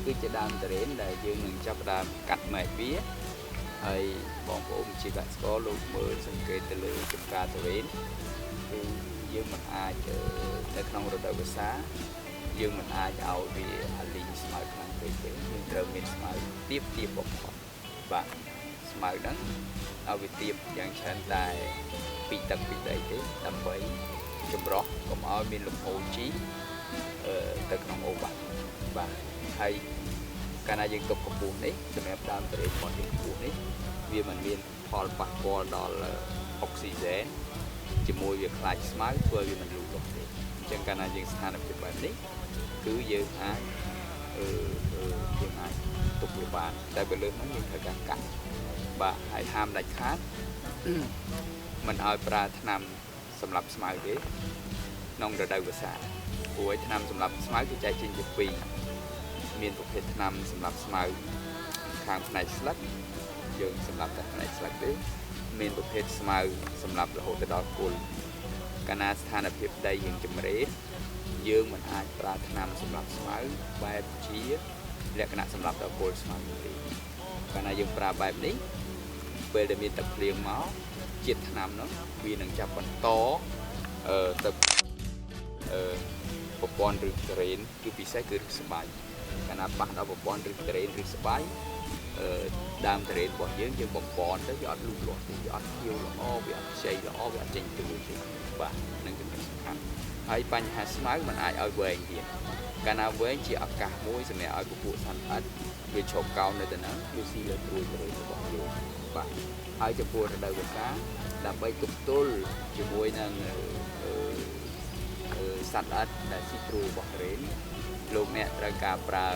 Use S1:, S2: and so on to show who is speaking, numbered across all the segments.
S1: cứ chỉ đam đến là dương mình chấp đam cắt mày vía hay bọn ôm chỉ cả có lúc mơ sân kê từ lưỡi chụp ca từ đến thì dương mình ai chờ để không được đợi bữa sáng dương mình ai ao vì ali smart năng về cái nhưng trời mình smart tiếp tiếp bọc và smart đắng ao vì tiếp dạng chân tài bị tật bị đầy thế tầm bấy chụp rõ còn ao mình lục hồ chí từ không ô bạc và hay cái này dân tục của buồn đấy cho nên đam tới mọi chuyện buồn đấy vì mình miền phò bạc phò đó là oxygen chỉ môi việc lại smart vừa vì mình luôn tục đấy chẳng cái này dân sản được bệnh đấy cứ dư ai dư ai tục về bạn tại vì lớn nó như thời gian cắt và hãy ham đại khát mình ở pra tham sầm lập smart đấy nông rồi đâu có xả cuối tham sầm lập smart cái trái trên chụp pì miền thuộc hệ tham sầm lập smart khang này slack dương sầm lập này slack đấy miền thuộc hệ smart sầm lập là hồ tây đỏ cồn cana than ở phía đây dương chấm rễ dương mình ai pra tham sầm lập smart bài trí lẽ cana sầm lập đỏ cồn smart đấy cana dương pra bài đấy về để miền tập liền máu chiết tham nó vì能จับมันโตtập ប្រព័ន្ធឬត្រេនគឺពិសេសគឺរឹសស្បាយកាលណាប៉ះដល់ប្រព័ន្ធឬត្រេនឬស្បាយដើមត្រេនរបស់យើងបំពន់ទៅវាអត់លូតលាស់ទេវាអត់ខៀវល្អវាអត់ខ្ចីល្អវាអត់ចេញទៅទេបាទនឹងគឺសំខាន់ហើយបញ្ហាស្មៅมันអាចឲ្យវែងទៀតកាលណាវែងជាឱកាសមួយសម្រាប់ឲ្យពពួកសត្វល្អិតវាឈប់កោននៅទៅហ្នឹងវាស៊ីលើត្រួយត្រេនរបស់យើងបាទហើយចំពោះរដូវវស្សាដើម្បីទប់ទល់ជាមួយនឹងសត្វល្អិតដែលស៊ីត្រួយរបស់ត្រេនលោកអ្នកត្រូវការប្រើ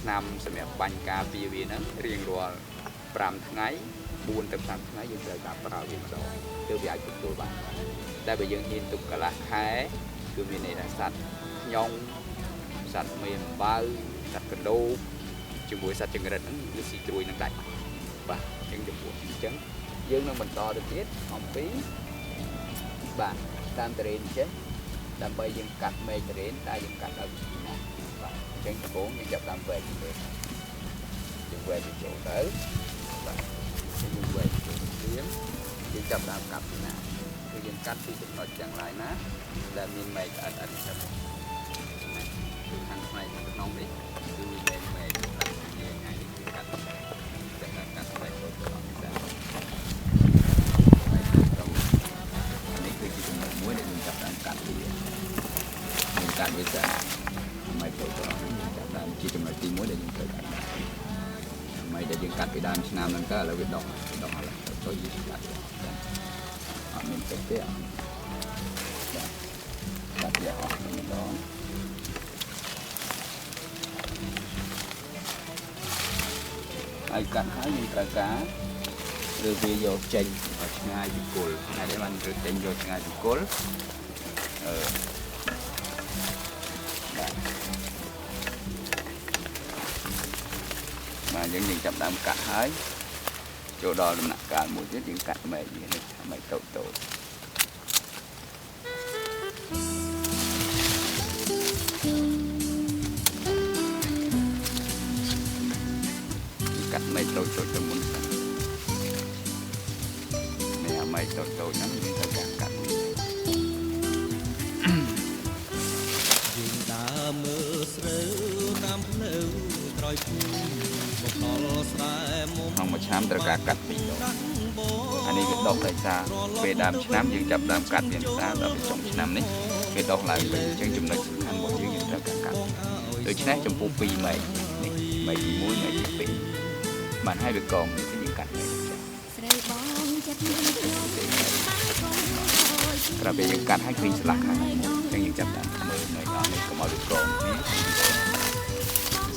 S1: ថ្នាំសម្រាប់បាញ់ការពារវាហ្នឹងរៀងរាល់5ថ្ងៃ4ទៅ5ថ្ងៃយើងត្រូវការប្រើវាម្ដងទើបវាអាចទប់ទល់បានតែបើយើងហ៊ានទុកកន្លះខែគឺមានន័យថាសត្វខ្ញងសត្វមេអំបៅសត្វកណ្ដូបជាមួយសត្វចង្រិតហ្នឹងវាស៊ីត្រួយនឹងដាច់បាទអញ្ចឹងចំពោះអញ្ចឹងយើងនឹងបន្តទៅទៀតអំពីបាទតាមត្រេនអញ្ចឹងដើម្បីយើងកាត់មេត្រេនតែយើងកាត់ឲ្យវាណាបាទអញ្ចឹងដំបូងយើងចាប់តាមវែកទៅយើងវែកទៅចូលទៅបាទយើងវែកទៅទៀតយើងចាប់តាមកាត់ពីណាគឺយើងកាត់ពីចំណុចយ៉ាងណាណាដែលមានមេអត់ទៅគឺខាងផ្នែកក្នុងនេះគឺមានមេថ្ងៃនេះគឺកាត់ចាំកាត់ផ្នែកចូលទៅអត់ដែរនេះគឺជាចំណុចមួយដែលយើងចាប់តាមកាត់វាកាត់វាទៅមិនចូលទៅចាប់តាមជាចំណុចទី1ដែលយើងត្រូវកាត់មិនដែលយើងកាត់ពីដើមឆ្នាំហ្នឹងទៅឥឡូវវាដកហើយទៅយើងកាត់អត់មានពេកទេអត់កាត់វាអស់ម្ដងហើយកាត់ហើយយើងត្រូវការឬវាយកចេញឲ្យឆ្ងាយពីគល់ហើយដែលបានរើចេញយកឆ្ងាយពីគល់បាទយើងចាប់ដើមកាត់ហើយចូលដល់ដំណាក់កាលមួយទៀតយើងកាត់មែកវានេះមែកតូចកាត់មែកតូចទៅមុនសិននេះមែកតូចហ្នឹងយើងត្រូវការកាត់យើងដើរមើលស្រូវតាមផ្លូវក្រោយភូមិបកលស្រែមុំក្នុងមួយឆ្នាំត្រូវការកាត់2ដងអានេះវាដុះដោយសារពេលដើមឆ្នាំយើងចាប់ដើមកាត់វាដល់ពេលចុងឆ្នាំនេះវាដុះឡើងវិញអញ្ចឹងចំណុចសំខាន់របស់យើងត្រូវការកាត់ដូច្នេះចំពោះ2មែកនេះមែកទី1មែកទី2បានហើយវាកងនេះយើងកាត់មែកស្រីបងចិត្តក្រៅពេលយើងកាត់ហើយឃើញស្លាកខាងអញ្ចឹងយើងចាប់ដើមមើលនៅដល់នេះកុំឲ្យវាកងនេះ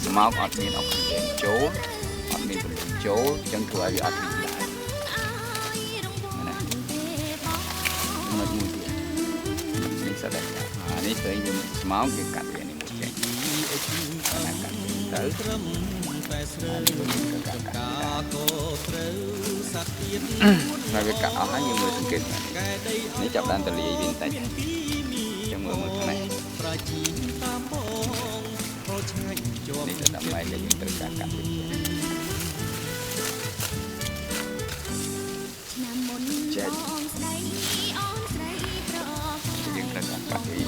S1: ស្មោកអត់មានអុកស៊ីហ្សែនចូលអត់មានពន្លឺចូលអញ្ចឹងធ្វើឲ្យវាអត់រីកដែរណាមួយទៀតនេះស្ដែងអានេះឃើញយើងស្មោកយើងកាត់វានេះមួយចេញណាកាត់ទៅត្រឹមតែស្រើកាហើយវាកាត់អស់ហើយយើងមើលសង្កេតនេះចាប់ដើមតលាយវាបន្តិចចាំមើលមួយផ្នែក នេះទៅតាមម៉ែដែលយើងត្រូវការកាត់វិញចេះយើងត្រូវការកាត់វិញ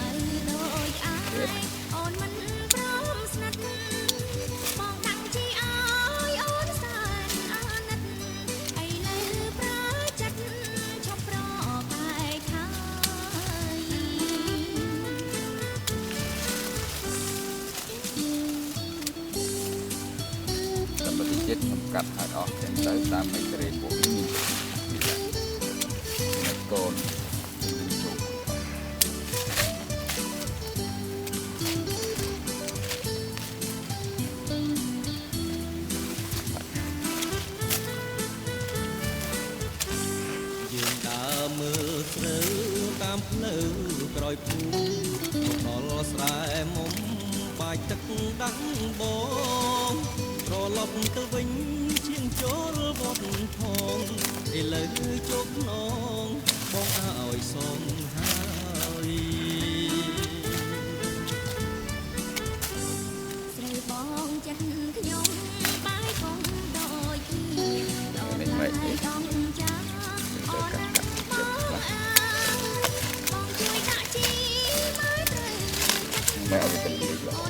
S1: ចិត្តខ្ញុំកាត់ហើយអស់ចឹងទៅតាមមេក្រេពួកនេះមានកូនជុំ
S2: យើងដើរមើលស្រូវតាមផ្លូវក្រោយភូមិដល់ស្រែមុំបាច់ទឹកដាំងបងត្រឡប់ទៅវិញជាងចូលវត្តផងឥឡូវជោគនងបងឲ្យសំហើយស្រីបងចិត្តខ្ញុំបាយកងដូចគ្នាដល់តែต้องចាអូនកាត់ចិត្តបងជួយដាក់ជីមើលត្រូវ
S1: ម៉ែឲ្យទៅលេងល្អ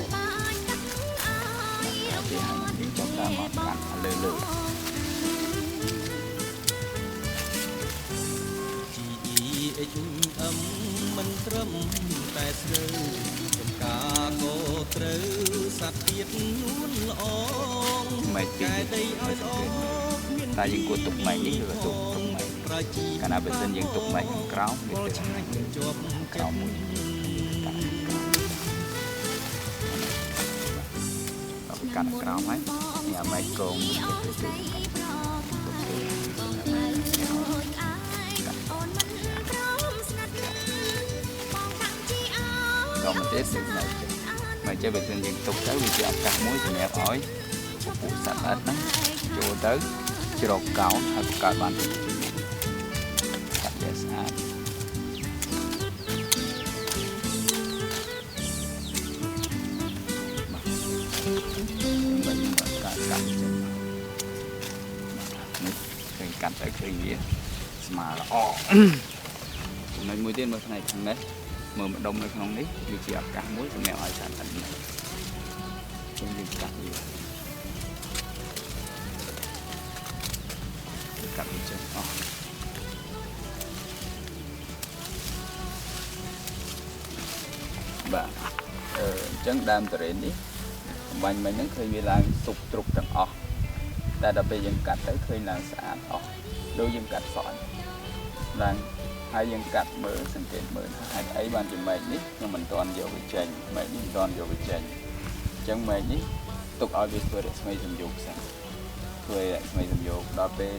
S1: យើងចង់តាមមកកាត់លើ
S2: GEHM មិនត្រឹមតែស្រូវចំការក៏ត្រូវសត្វទៀតនួនល្អង
S1: ម៉ែទី
S2: ដីឲ្យល្អ
S1: តែយើងគួរទុកម៉ែនេះឬទុកម៉ែកាលណាបើសិនយើងទុកម៉ែក្រោមវាទៅខាងជាប់ក្រោមមួយកាត់ក្រោមហើយនេះអាម៉ែកងក៏មិនទេគឺមកចេះបើសិនយើងទុកទៅវាជាឱកាសមួយសម្រាប់ឲ្យពួកសត្វល្អិតហ្នឹងចូលទៅជ្រកកោនហើយបង្កើតបានកាត់វាស្អាតកាត់ទៅឃើញវាស្មើល្អចំណុចមួយទៀតមើលផ្នែកខាងនេះមើលម្ដុំនៅក្នុងនេះវាជាឱកាសមួយសម្រាប់ឲ្យសត្វល្អិតនេះយើងកាត់វាកាត់វាចេញអស់បាទអញ្ចឹងដើមតរេននេះបំបញ្ញមិញហ្នឹងឃើញវាឡើងសុបទ្រុបទាំងអស់តែដល់ពេលយើងកាត់ទៅឃើញឡើងស្អាតអស់ដូចយើងកាត់សក់ឡើងហើយយើងកាត់មើលសង្កេតមើលហេតុអីបានជាមែកនេះខ្ញុំមិនទាន់យកវាចេញមែកនេះមិនទាន់យកវាចេញអញ្ចឹងមែកនេះទុកឲ្យវាធ្វើរស្មីសំយោគសិនធ្វើរស្មីសំយោគដល់ពេល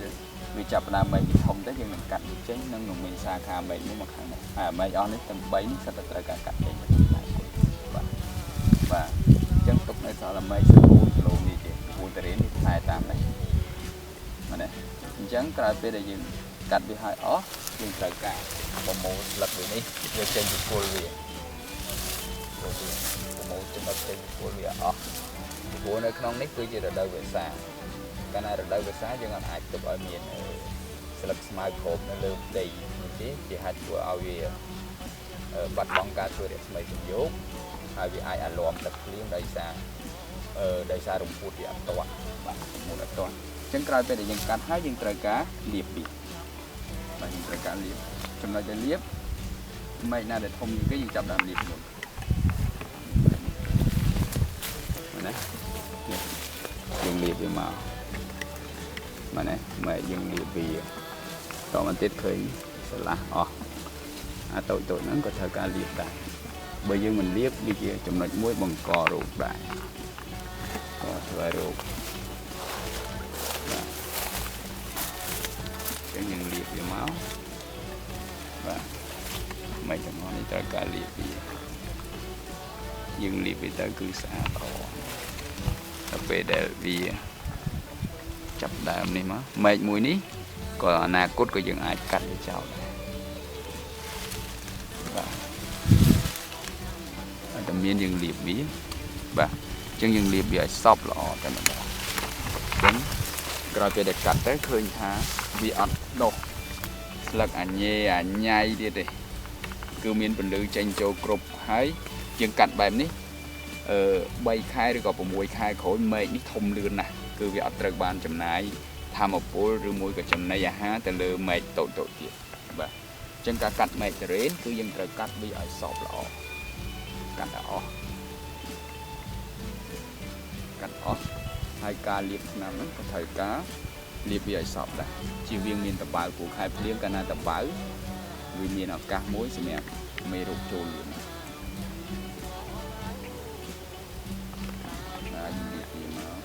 S1: វាចាប់ផ្ដើមមែកនេះធំទៅយើងនឹងកាត់វាចេញនិងនឹងមានសាខាមែកនេះមកខាងនេះហើយមែកអស់នេះទាំង3នេះសិតតែត្រូវការកាត់ចេញបាទបាទអញ្ចឹងទុកនៅសល់មែក4គីឡូនេះទេ4តរេននេះថែតាមនេះមែនទេអញ្ចឹងក្រោយពេលដែលយើងកាត់វាហើយអស់យើងត្រូវការប្រមូលស្លឹកវានេះយកចេញពីគល់វាប្រមូលចំណុចចេញពីគល់វាអស់ព្រោះនៅក្នុងនេះគឺជារដូវវស្សាកាលណារដូវវស្សាយើងអាចទុកឲ្យមានស្លឹកស្មៅគ្របនៅលើដីនេះទេជាហេតុធ្វើឲ្យវាបាត់បង់ការធ្វើរស្មីសំយោគហើយវាអាចអាលំទឹកភ្លៀងដោយសាររំពុះវាអត់ទាន់បាទរំពុះអត់ទាន់អញ្ចឹងក្រោយពេលដែលយើងកាត់ហើយយើងត្រូវការលាបពីបាទយើងត្រូវការលាបចំណុចដែលលាបមែកណាដែលធំជាងគេយើងចាប់ដើមលាបមុនណាយើងលាបវាមកបាទណាមែកយើងលាបវាតមកទៀតឃើញស្រឡះអស់អាតូចហ្នឹងក៏ត្រូវការលាបដែរបើយើងមិនលាបវាជាចំណុចមួយបង្ករោគដែរក៏ធ្វើរោគបាទយើងលាបវាមកបាទមិនចំហនេះត្រូវការលាបវាយើងលាបវាទៅគឺស្អាតល្អដល់ពេលដែលវាចាប់ដើមនេះមកមែកមួយនេះក៏អនាគតក៏យើងអាចកាត់វាចោលដែរបាទតែមានយើងលាបវាបាទ ចឹងយើងលាបវាឲ្យសព្វល្អតែម្ដងចឹងក្រោយពេលដែលកាត់ទៅឃើញថាវាអត់ដុះស្លឹកអាញេអាញ៉ៃទៀតទេគឺមានពន្លឺចេញចូលគ្រប់ហើយយើងកាត់បែបនេះ3ខែឬក៏6ខែក្រោយមែកនេះធំលឿនណាស់គឺវាអត់ត្រូវបានចំណាយធម្មពលឬមួយក៏ចំណីអាហារទៅលើមែកតូចទៀតបាទអញ្ចឹងការកាត់មែកតរ៉េនគឺយើងត្រូវកាត់វាឲ្យសព្វល្អកាត់ឲ្យអស់ហើយការលាបថ្នាំហ្នឹងក៏ត្រូវការលាបវាឲ្យសព្វដែរជៀសវាងមានតបៅព្រោះខែភ្លៀងកាលណាតបៅវាមានឱកាសមួយសម្រាប់មេរោគចូលលឿនណាអាចលាបវាមក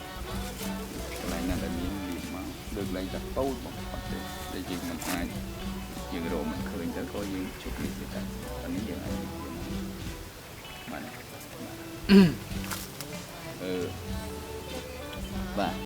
S1: កន្លែងណាដែលមានលាបមកលើកលែងតែតូចបំផុតទេដែលយើងមិនអាចយើងរកមិនឃើញទៅក៏យើងជប់លាបទៅតែនេះយើងអាចលាបវាបាទបាទ